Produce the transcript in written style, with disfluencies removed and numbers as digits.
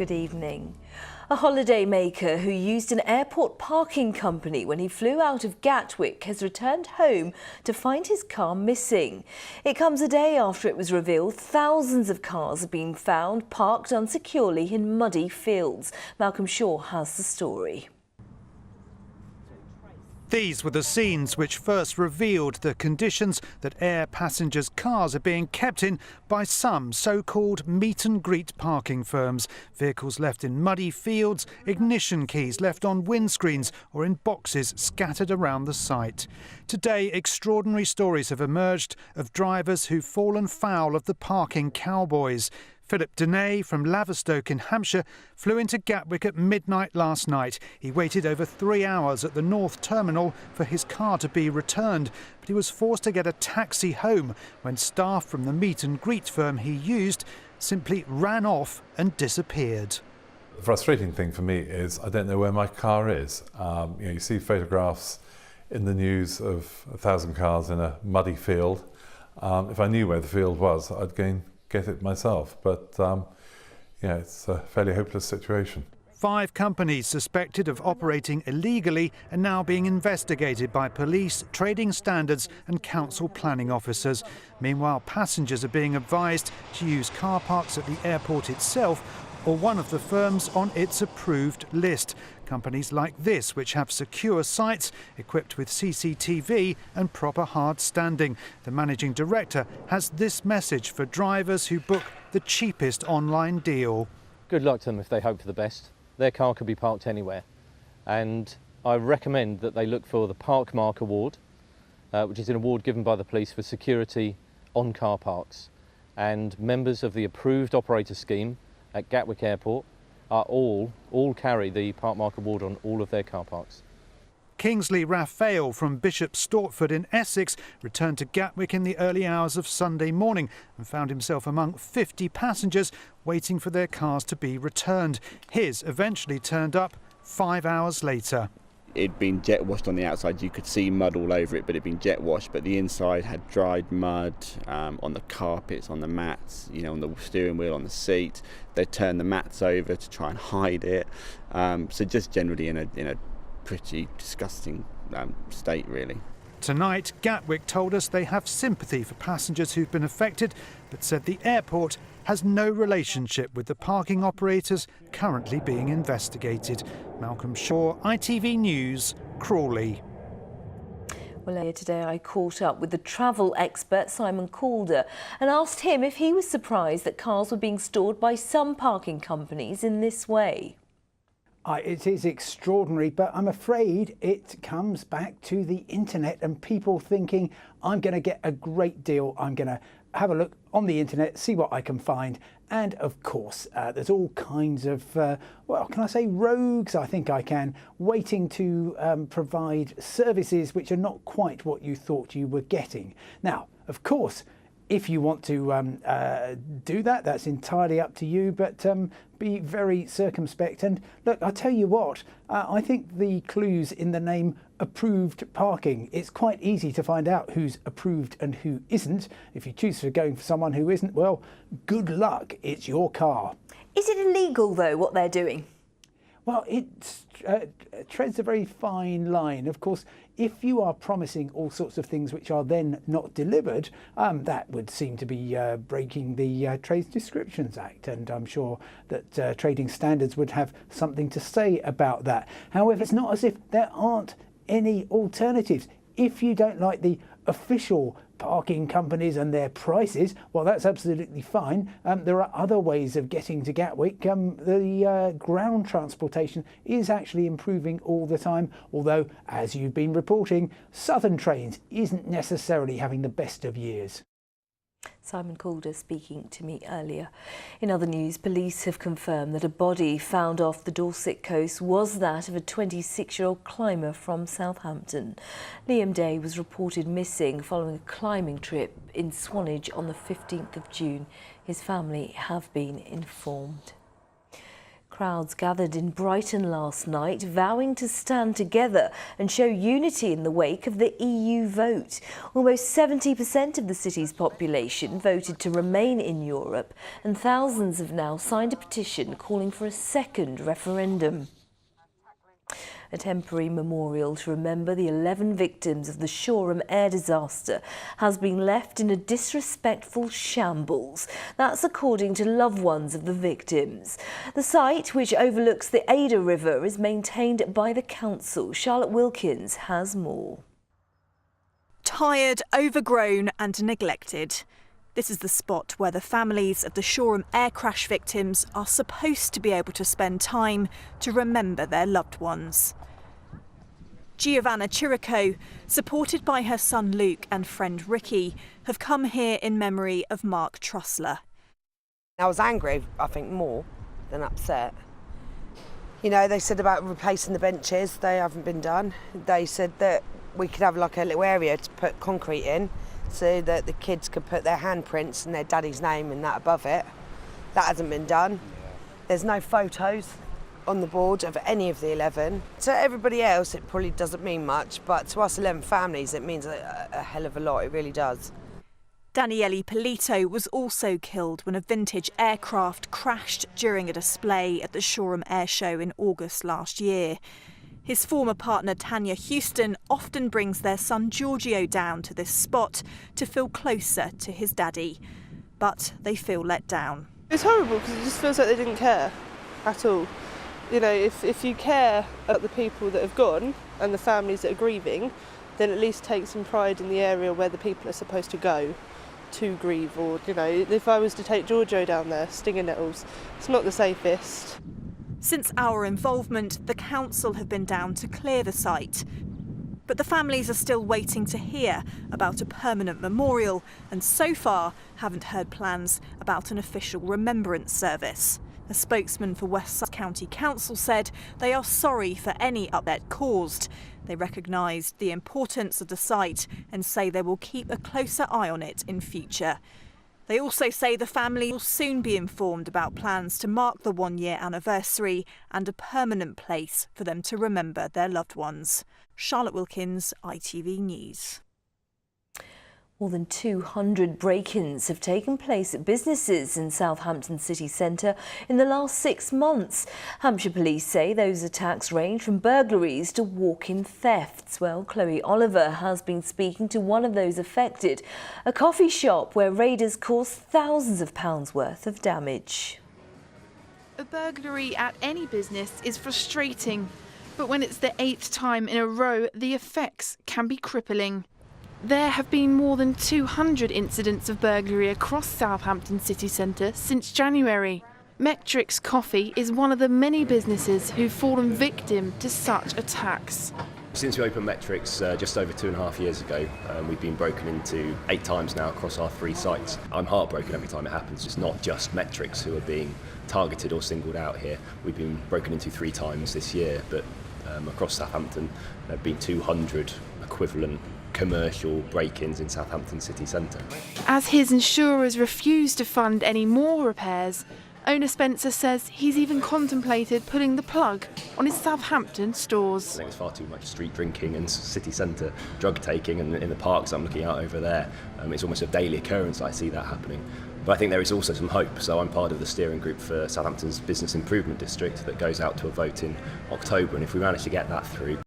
Good evening. A holidaymaker who used an airport parking company when he flew out of Gatwick has returned home to find his car missing. It comes a day after it was revealed thousands of cars have been found parked unsecurely in muddy fields. Malcolm Shaw has the story. These were the scenes which first revealed the conditions that air passengers' cars are being kept in by some so-called meet-and-greet parking firms. Vehicles left in muddy fields, ignition keys left on windscreens or in boxes scattered around the site. Today, extraordinary stories have emerged of drivers who've fallen foul of the parking cowboys. Philip Denay from Laverstoke in Hampshire flew into Gatwick at midnight last night. He waited over 3 hours at the North Terminal for his car to be returned, but he was forced to get a taxi home when staff from the meet-and-greet firm he used simply ran off and disappeared. The frustrating thing for me is I don't know where my car is. You see photographs in the news of 1,000 cars in a muddy field. If I knew where the field was, I'd go and get it myself, but it's a fairly hopeless situation. 5 companies suspected of operating illegally are now being investigated by police, trading standards and council planning officers. Meanwhile, passengers are being advised to use car parks at the airport itself or one of the firms on its approved list. Companies like this, which have secure sites equipped with CCTV and proper hard standing. The managing director has this message for drivers who book the cheapest online deal. Good luck to them if they hope for the best. Their car could be parked anywhere. And I recommend that they look for the Park Mark Award, which is an award given by the police for security on car parks. And members of the approved operator scheme at Gatwick Airport are all carry the Park Mark Award on all of their car parks. Kingsley Raphael from Bishop Stortford in Essex returned to Gatwick in the early hours of Sunday morning and found himself among 50 passengers waiting for their cars to be returned. His eventually turned up 5 hours later. It'd been jet washed on the outside. You could see mud all over it, but it'd been jet washed. But the inside had dried mud on the carpets, on the mats, on the steering wheel, on the seat. They turned the mats over to try and hide it. So just generally in a pretty disgusting state, really. Tonight, Gatwick told us they have sympathy for passengers who've been affected, but said the airport has no relationship with the parking operators currently being investigated. Malcolm Shaw, ITV News, Crawley. Well, earlier today I caught up with the travel expert Simon Calder and asked him if he was surprised that cars were being stored by some parking companies in this way. It is extraordinary, but I'm afraid it comes back to the internet and people thinking, I'm going to get a great deal. I'm going to have a look on the internet, see what I can find. And of course, there's all kinds of, can I say rogues? I think I can, waiting to provide services which are not quite what you thought you were getting. Now, of course, if you want to do that, that's entirely up to you, but be very circumspect. And look, I'll tell you what, I think the clue's in the name approved parking. It's quite easy to find out who's approved and who isn't. If you choose to go for someone who isn't, well, good luck, it's your car. Is it illegal, though, what they're doing? Well, it treads a very fine line. Of course, if you are promising all sorts of things which are then not delivered, that would seem to be breaking the Trade Descriptions Act, and I'm sure that trading standards would have something to say about that. However, it's not as if there aren't any alternatives. If you don't like the official parking companies and their prices, well, that's absolutely fine. There are other ways of getting to Gatwick. The ground transportation is actually improving all the time, although, as you've been reporting, Southern Trains isn't necessarily having the best of years. Simon Calder speaking to me earlier. In other news, police have confirmed that a body found off the Dorset coast was that of a 26-year-old climber from Southampton. Liam Day was reported missing following a climbing trip in Swanage on the 15th of June. His family have been informed. Crowds gathered in Brighton last night, vowing to stand together and show unity in the wake of the EU vote. Almost 70% of the city's population voted to remain in Europe, and thousands have now signed a petition calling for a second referendum. A temporary memorial to remember the 11 victims of the Shoreham air disaster has been left in a disrespectful shambles. That's according to loved ones of the victims. The site, which overlooks the Ada River, is maintained by the council. Charlotte Wilkins has more. Tired, overgrown and neglected. This is the spot where the families of the Shoreham air crash victims are supposed to be able to spend time to remember their loved ones. Giovanna Chirico, supported by her son Luke and friend Ricky, have come here in memory of Mark Trussler. I was angry, I think, more than upset. You know, they said about replacing the benches, they haven't been done. They said that we could have like a little area to put concrete in so that the kids could put their handprints and their daddy's name and that above it. That hasn't been done. There's no photos on the board of any of the 11. To everybody else, it probably doesn't mean much, but to us 11 families, it means a hell of a lot, it really does. Daniele Polito was also killed when a vintage aircraft crashed during a display at the Shoreham Air Show in August last year. His former partner Tanya Houston often brings their son Giorgio down to this spot to feel closer to his daddy. But they feel let down. It's horrible because it just feels like they didn't care at all. You know, if you care about the people that have gone and the families that are grieving, then at least take some pride in the area where the people are supposed to go to grieve. Or, you know, if I was to take Giorgio down there, stinging nettles, it's not the safest. Since our involvement, the council have been down to clear the site. But the families are still waiting to hear about a permanent memorial and so far haven't heard plans about an official remembrance service. A spokesman for West Sussex County Council said they are sorry for any upset caused. They recognised the importance of the site and say they will keep a closer eye on it in future. They also say the family will soon be informed about plans to mark the one-year anniversary and a permanent place for them to remember their loved ones. Charlotte Wilkins, ITV News. More than 200 break-ins have taken place at businesses in Southampton city centre in the last 6 months. Hampshire police say those attacks range from burglaries to walk-in thefts. Well, Chloe Oliver has been speaking to one of those affected, a coffee shop where raiders caused thousands of pounds worth of damage. A burglary at any business is frustrating, but when it's the 8th time in a row, the effects can be crippling. There have been more than 200 incidents of burglary across Southampton city centre since January. Metrics Coffee is one of the many businesses who've fallen victim to such attacks. Since we opened Metrics just over 2.5 years ago, we've been broken into 8 times now across our 3 sites. I'm heartbroken every time it happens. It's not just Metrics who are being targeted or singled out here. We've been broken into 3 times this year, but across Southampton there have been 200 equivalent commercial break-ins in Southampton city centre. As his insurers refuse to fund any more repairs, owner Spencer says he's even contemplated pulling the plug on his Southampton stores. I think there's far too much street drinking and city centre drug taking, and in the parks I'm looking out over there, it's almost a daily occurrence I see that happening. But I think there is also some hope, so I'm part of the steering group for Southampton's Business Improvement District that goes out to a vote in October, and if we manage to get that through,